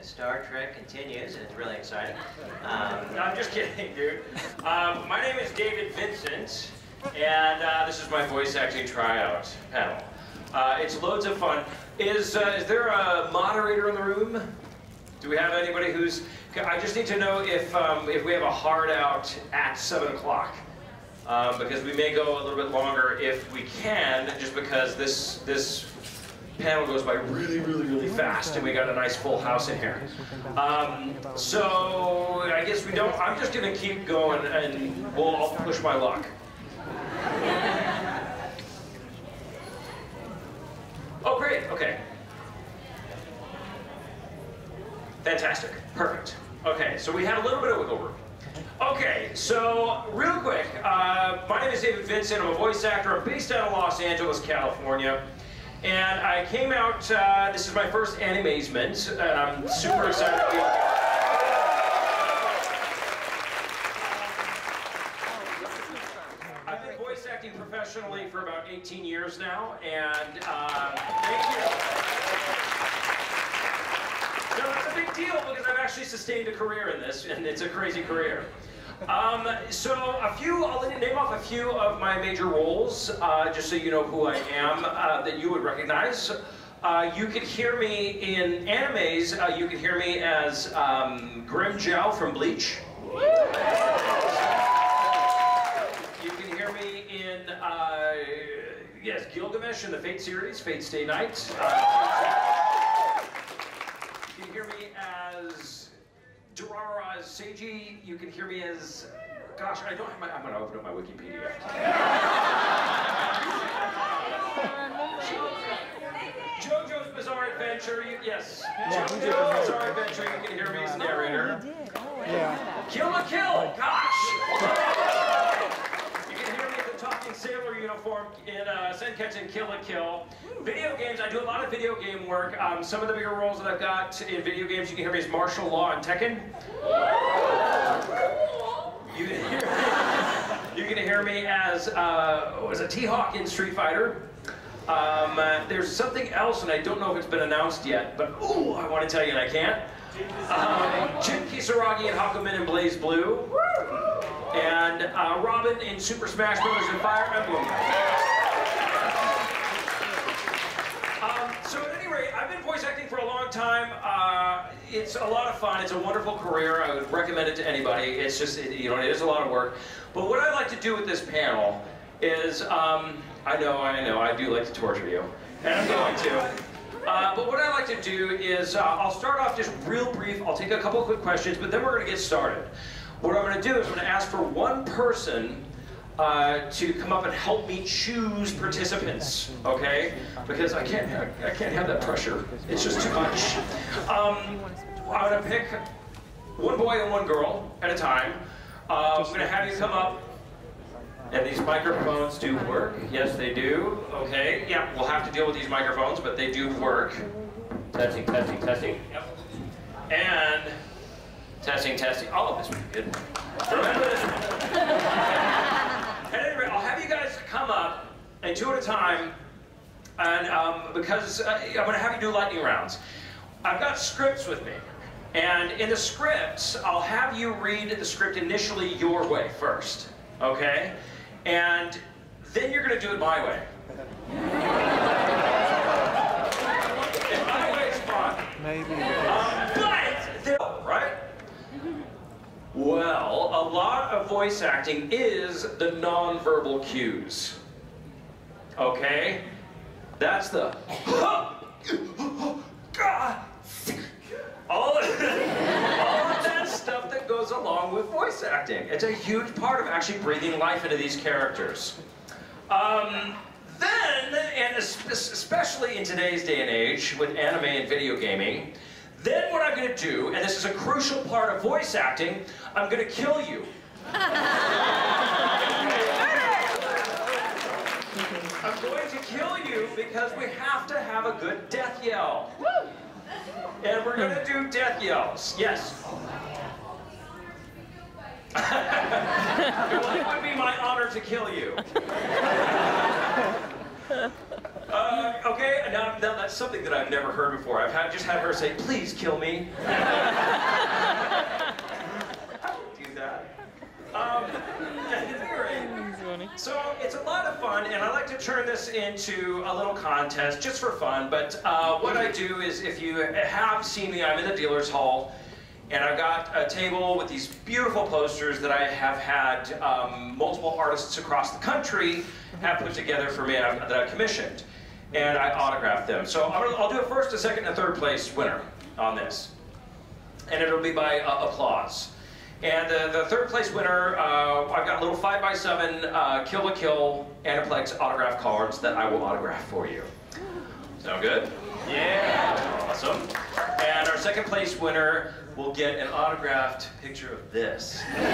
Star Trek continues, and it's really exciting. No, I'm just kidding, dude. My name is David Vincent, and this is my voice acting tryout panel. It's loads of fun. Is there a moderator in the room? Do we have anybody who's... I just need to know if we have a hard out at 7 o'clock. Because we may go a little bit longer if we can, just because this panel goes by really fast, and we got a nice full house in here. So I guess we don't. I'm just gonna keep going, and I'll push my luck. Oh, great. Okay. Fantastic. Perfect. Okay, so we have a little bit of wiggle room. Okay, so real quick, my name is David Vincent. I'm a voice actor. I'm based out of Los Angeles, California. And I came out, this is my first Animazment, and I'm super excited to be here. I've been voice acting professionally for about 18 years now, and thank you. So it's a big deal because I've actually sustained a career in this, and it's a crazy career. I'll name off a few of my major roles, just so you know who I am, that you would recognize. You could hear me in animes, you could hear me as Grim Jow from Bleach. You can hear me in, yes, Gilgamesh in the Fate series, Fate Stay Night. You can hear me as Durara as Seiji. You can hear me as, gosh, I don't have my, I'm gonna open up my Wikipedia. JoJo's Bizarre Adventure, yes. JoJo's Bizarre Adventure, you can hear me as narrator. Kill la Kill, gosh! You can hear me as the talking sailor uniform in Senketsu Kill la Kill. Video games, I do a lot of video game work. Some of the bigger roles that I've got in video games, you can hear me as martial law and Tekken. You can hear me as a T-Hawk in Street Fighter. There's something else, and I don't know if it's been announced yet, but ooh, I want to tell you and I can't. Jin Kisaragi in Hakumen and Blaze Blue. And Robin in Super Smash Bros. And Fire Emblem. So at any rate, I've been voice acting for a long time. It's a lot of fun. It's a wonderful career. I would recommend it to anybody. It's just, it is a lot of work. But what I like to do with this panel is, I know, I do like to torture you, and I'm going to. But what I like to do is, I'll start off just real brief. I'll take a couple of quick questions, but then we're going to get started. What I'm going to do is I'm going to ask for one person to come up and help me choose participants, okay? Because I can't have that pressure. It's just too much. I'm going to pick one boy and one girl at a time. I'm going to have you come up, and these microphones do work. Yes, they do. Okay, yeah, we'll have to deal with these microphones, but they do work. Testing, testing, testing. Yep. And testing, testing. All of this would be good. Remember this one. At any rate, I'll have you guys come up and two at a time, and because I'm going to have you do lightning rounds. I've got scripts with me, and in the scripts, I'll have you read the script initially your way first, okay? And then you're going to do it my way. And my way is fun. Maybe. Right? Well, a lot of voice acting is the non-verbal cues. Okay? That's the all of that stuff that goes along with voice acting. It's a huge part of actually breathing life into these characters. Then, and especially in today's day and age with anime and video gaming, then what I'm going to do, and this is a crucial part of voice acting, I'm going to kill you. I'm going to kill you because we have to have a good death yell. And we're going to do death yells. Yes. It would be my honor to kill you. Okay, now that's something that I've never heard before. Just had her say, please kill me. Do that. So it's a lot of fun, and I like to turn this into a little contest just for fun. But what I do is, if you have seen me, I'm in the dealer's hall, and I've got a table with these beautiful posters that I have had multiple artists across the country have put together for me that I commissioned, and I autographed them. So I'll do a first, a second, and a third place winner on this, and it'll be by applause. And the third place winner, I've got little 5x7 Kill la Kill Aniplex autograph cards that I will autograph for you. Sound good? Yeah, awesome. And our second place winner will get an autographed picture of this. And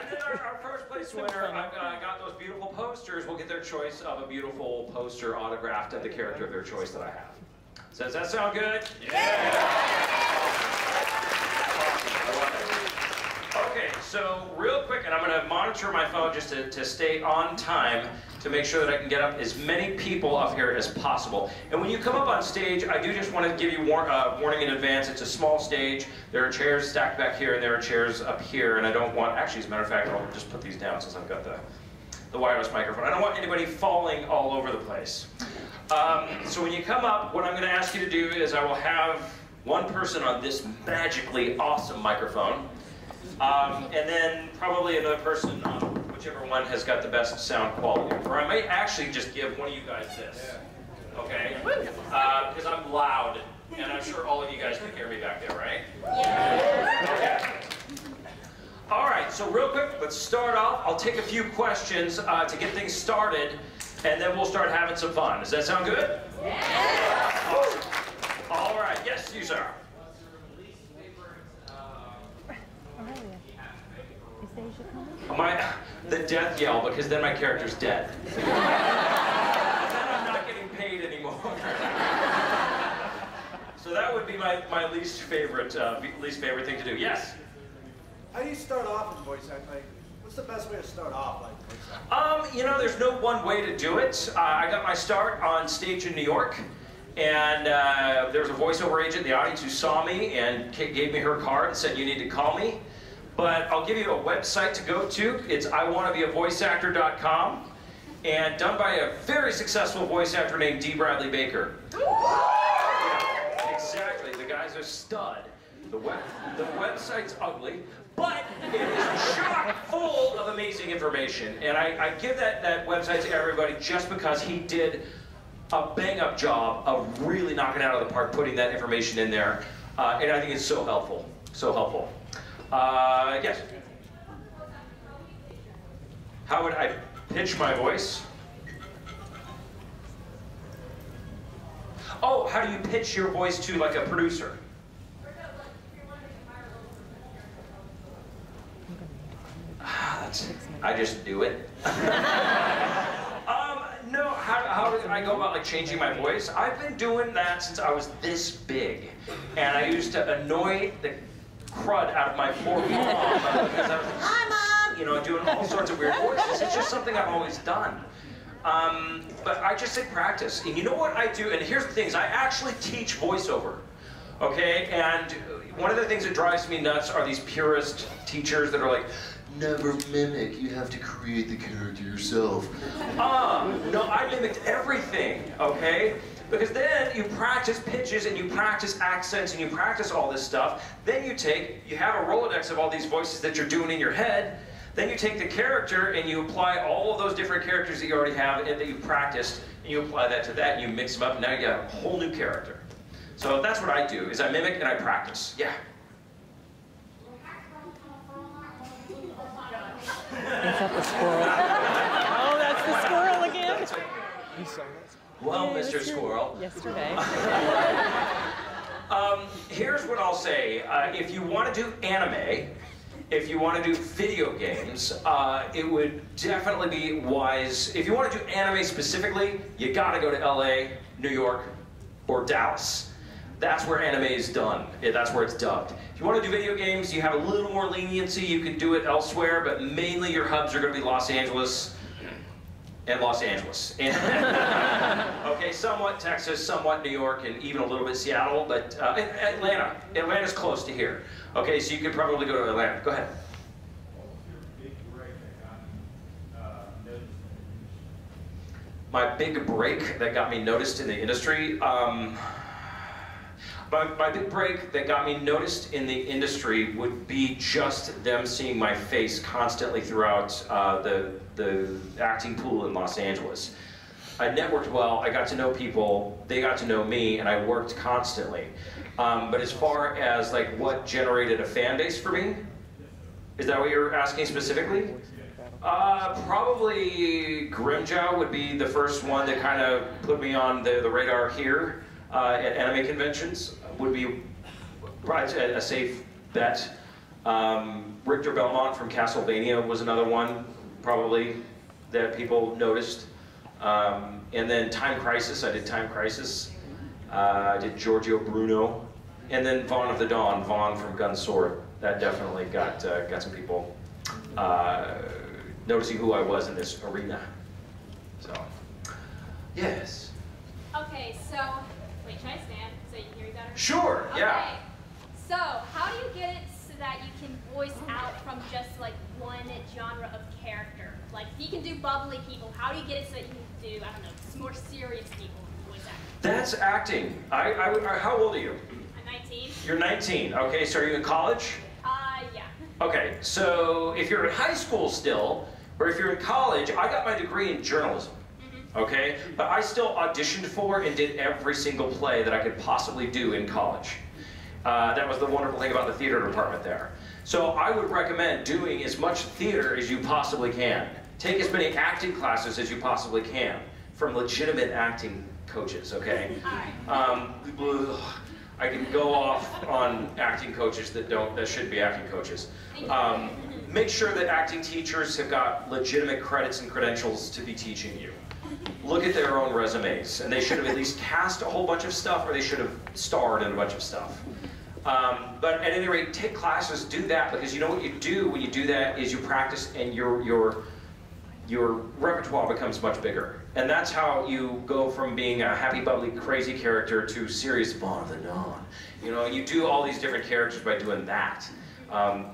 then our first place winner, I've got those beautiful posters, will get their choice of a beautiful poster autographed of the character of their choice that I have. So does that sound good? Yeah! Okay, so real quick, and I'm going to monitor my phone just to stay on time to make sure that I can get up as many people up here as possible. And when you come up on stage, I do just want to give you warning in advance. It's a small stage. There are chairs stacked back here, and there are chairs up here, and I don't want, actually, as a matter of fact, I'll just put these down since I've got the wireless microphone. I don't want anybody falling all over the place. So when you come up, what I'm going to ask you to do is I will have one person on this magically awesome microphone, and then probably another person on whichever one has got the best sound quality. Or I might actually just give one of you guys this, okay? Because I'm loud, and I'm sure all of you guys can hear me back there, right? Yeah. Okay. All right, so real quick, let's start off. I'll take a few questions to get things started, and then we'll start having some fun. Does that sound good? Yeah! Awesome. All right, yes, you, sir. The death yell, because then my character's dead. Then I'm not getting paid anymore. So that would be my least favorite thing to do. Yes? How do you start off in voice acting? Like, what's the best way to start off like voice acting? You know, there's no one way to do it. I got my start on stage in New York, and there was a voiceover agent in the audience who saw me and gave me her card and said, you need to call me. But I'll give you a website to go to. It's iwannabeavoiceactor.com, and done by a very successful voice actor named D. Bradley Baker. Yeah, exactly, the guy's a stud. The website's ugly, but it is chock full of amazing information. And I give that website to everybody just because he did a bang-up job of really knocking it out of the park, putting that information in there. And I think it's so helpful, so helpful. Yes? How would I pitch my voice? Oh, how do you pitch your voice to like a producer? I just do it. No, how do I go about like changing my voice? I've been doing that since I was this big, and I used to annoy the crud out of my poor mom because I was like, hi mom, you know, doing all sorts of weird voices. It's just something I've always done. But I just say practice. And you know what I do? And here's the thing: is I actually teach voiceover. Okay, and one of the things that drives me nuts are these purist teachers that are like, never mimic, you have to create the character yourself. No, I mimicked everything, okay? Because then you practice pitches and you practice accents and you practice all this stuff. Then you have a Rolodex of all these voices that you're doing in your head. Then you take the character and you apply all of those different characters that you already have and that you practiced, and you apply that to that, and you mix them up, and now you got a whole new character. So that's what I do, is I mimic and I practice. Yeah? Is that the squirrel? Oh, that's the squirrel again. You saw that? Well, yeah, Mr. Squirrel. Yesterday. Here's what I'll say. If you want to do anime, if you want to do video games, it would definitely be wise. If you want to do anime specifically, you got to go to LA, New York, or Dallas. that's where anime is done. That's where it's dubbed. If you want to do video games, you have a little more leniency. You can do it elsewhere, but mainly your hubs are going to be Los Angeles and Los Angeles. Okay, somewhat Texas, somewhat New York, and even a little bit Seattle, but Atlanta. Atlanta's close to here. Okay, so you could probably go to Atlanta. Go ahead. My big break that got me noticed in the industry. My big break that got me noticed in the industry would be just them seeing my face constantly throughout the acting pool in Los Angeles. I networked well, I got to know people, they got to know me, and I worked constantly. But as far as like what generated a fan base for me, is that what you're asking specifically? Probably Grimjow would be the first one that kind of put me on the radar here at anime conventions. Would be probably a safe bet. Richter Belmont from Castlevania was another one, probably, that people noticed. And then Time Crisis, I did Time Crisis. I did Giorgio Bruno. And then Vaughn of the Dawn, Vaughn from Gun Sword. That definitely got some people noticing who I was in this arena. So, yes. Okay, so, wait, should I stand so you can hear me better? Sure, yeah. Okay, so how do you get it so that you can voice out from just like one genre of character? Like, if you can do bubbly people, how do you get it so that you can do, I don't know, more serious people voice acting? That's acting. How old are you? I'm 19. You're 19. Okay, so are you in college? Yeah. Okay, so if you're in high school still, or if you're in college, I got my degree in journalism. Okay, but I still auditioned for and did every single play that I could possibly do in college. That was the wonderful thing about the theater department there. So I would recommend doing as much theater as you possibly can. Take as many acting classes as you possibly can from legitimate acting coaches, okay? I can go off on acting coaches that shouldn't be acting coaches. Make sure that acting teachers have got legitimate credits and credentials to be teaching you. Look at their own resumes, and they should have at least cast a whole bunch of stuff, or they should have starred in a bunch of stuff. But at any rate, take classes, do that, because you know what you do when you do that is you practice, and your repertoire becomes much bigger. And that's how you go from being a happy, bubbly, crazy character to serious Vaughn of the Dawn. You know, you do all these different characters by doing that.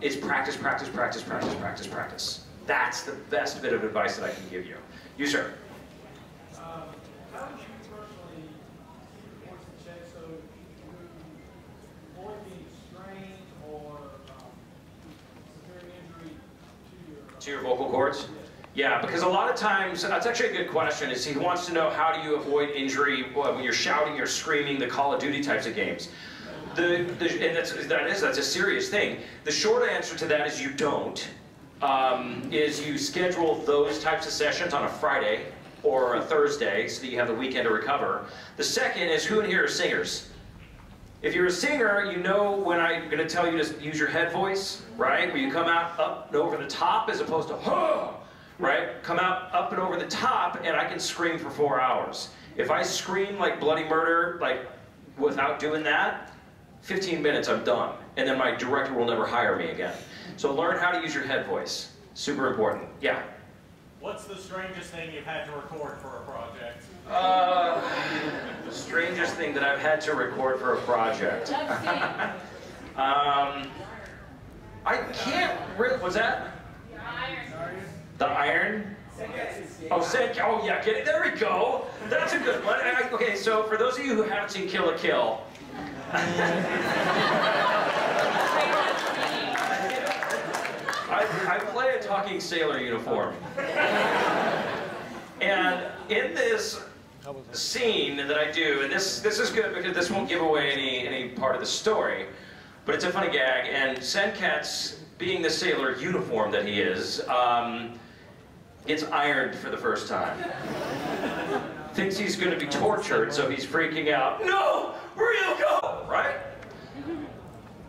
It's practice, practice, practice, practice, practice, practice. That's the best bit of advice that I can give you. You, sir. How would you personally voice the check so you avoid being strained or severe injury to your vocal cords? Yeah, because a lot of times, that's actually a good question, is he wants to know how do you avoid injury when you're shouting or screaming, the Call of Duty types of games. And that's a serious thing. The short answer to that is you don't. Is you schedule those types of sessions on a Friday or a Thursday so that you have the weekend to recover. The second is, who in here are singers? If you're a singer, you know when I'm going to tell you to use your head voice, right? Where you come out up and over the top as opposed to, huh, right? Come out up and over the top, and I can scream for 4 hours. If I scream like bloody murder, like without doing that, 15 minutes, I'm done. And then my director will never hire me again. So learn how to use your head voice. Super important. Yeah? What's the strangest thing you've had to record for a project? The strangest thing that I've had to record for a project. I can't really, was that? The iron. The iron? Oh, yeah, get it, there we go. That's a good one. Okay, so for those of you who haven't seen Kill la Kill, I play a talking sailor uniform. And in this scene that I do, and this is good because this won't give away any part of the story, but it's a funny gag, and Senket's, being the sailor uniform that he is, gets ironed for the first time. Thinks he's going to be tortured, so he's freaking out. No! Where you go? Right?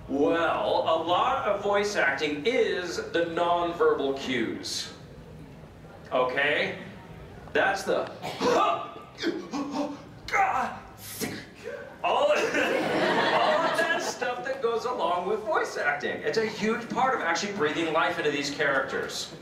Well, a lot of voice acting is the non-verbal cues. Okay? That's the all along with voice acting. It's a huge part of actually breathing life into these characters.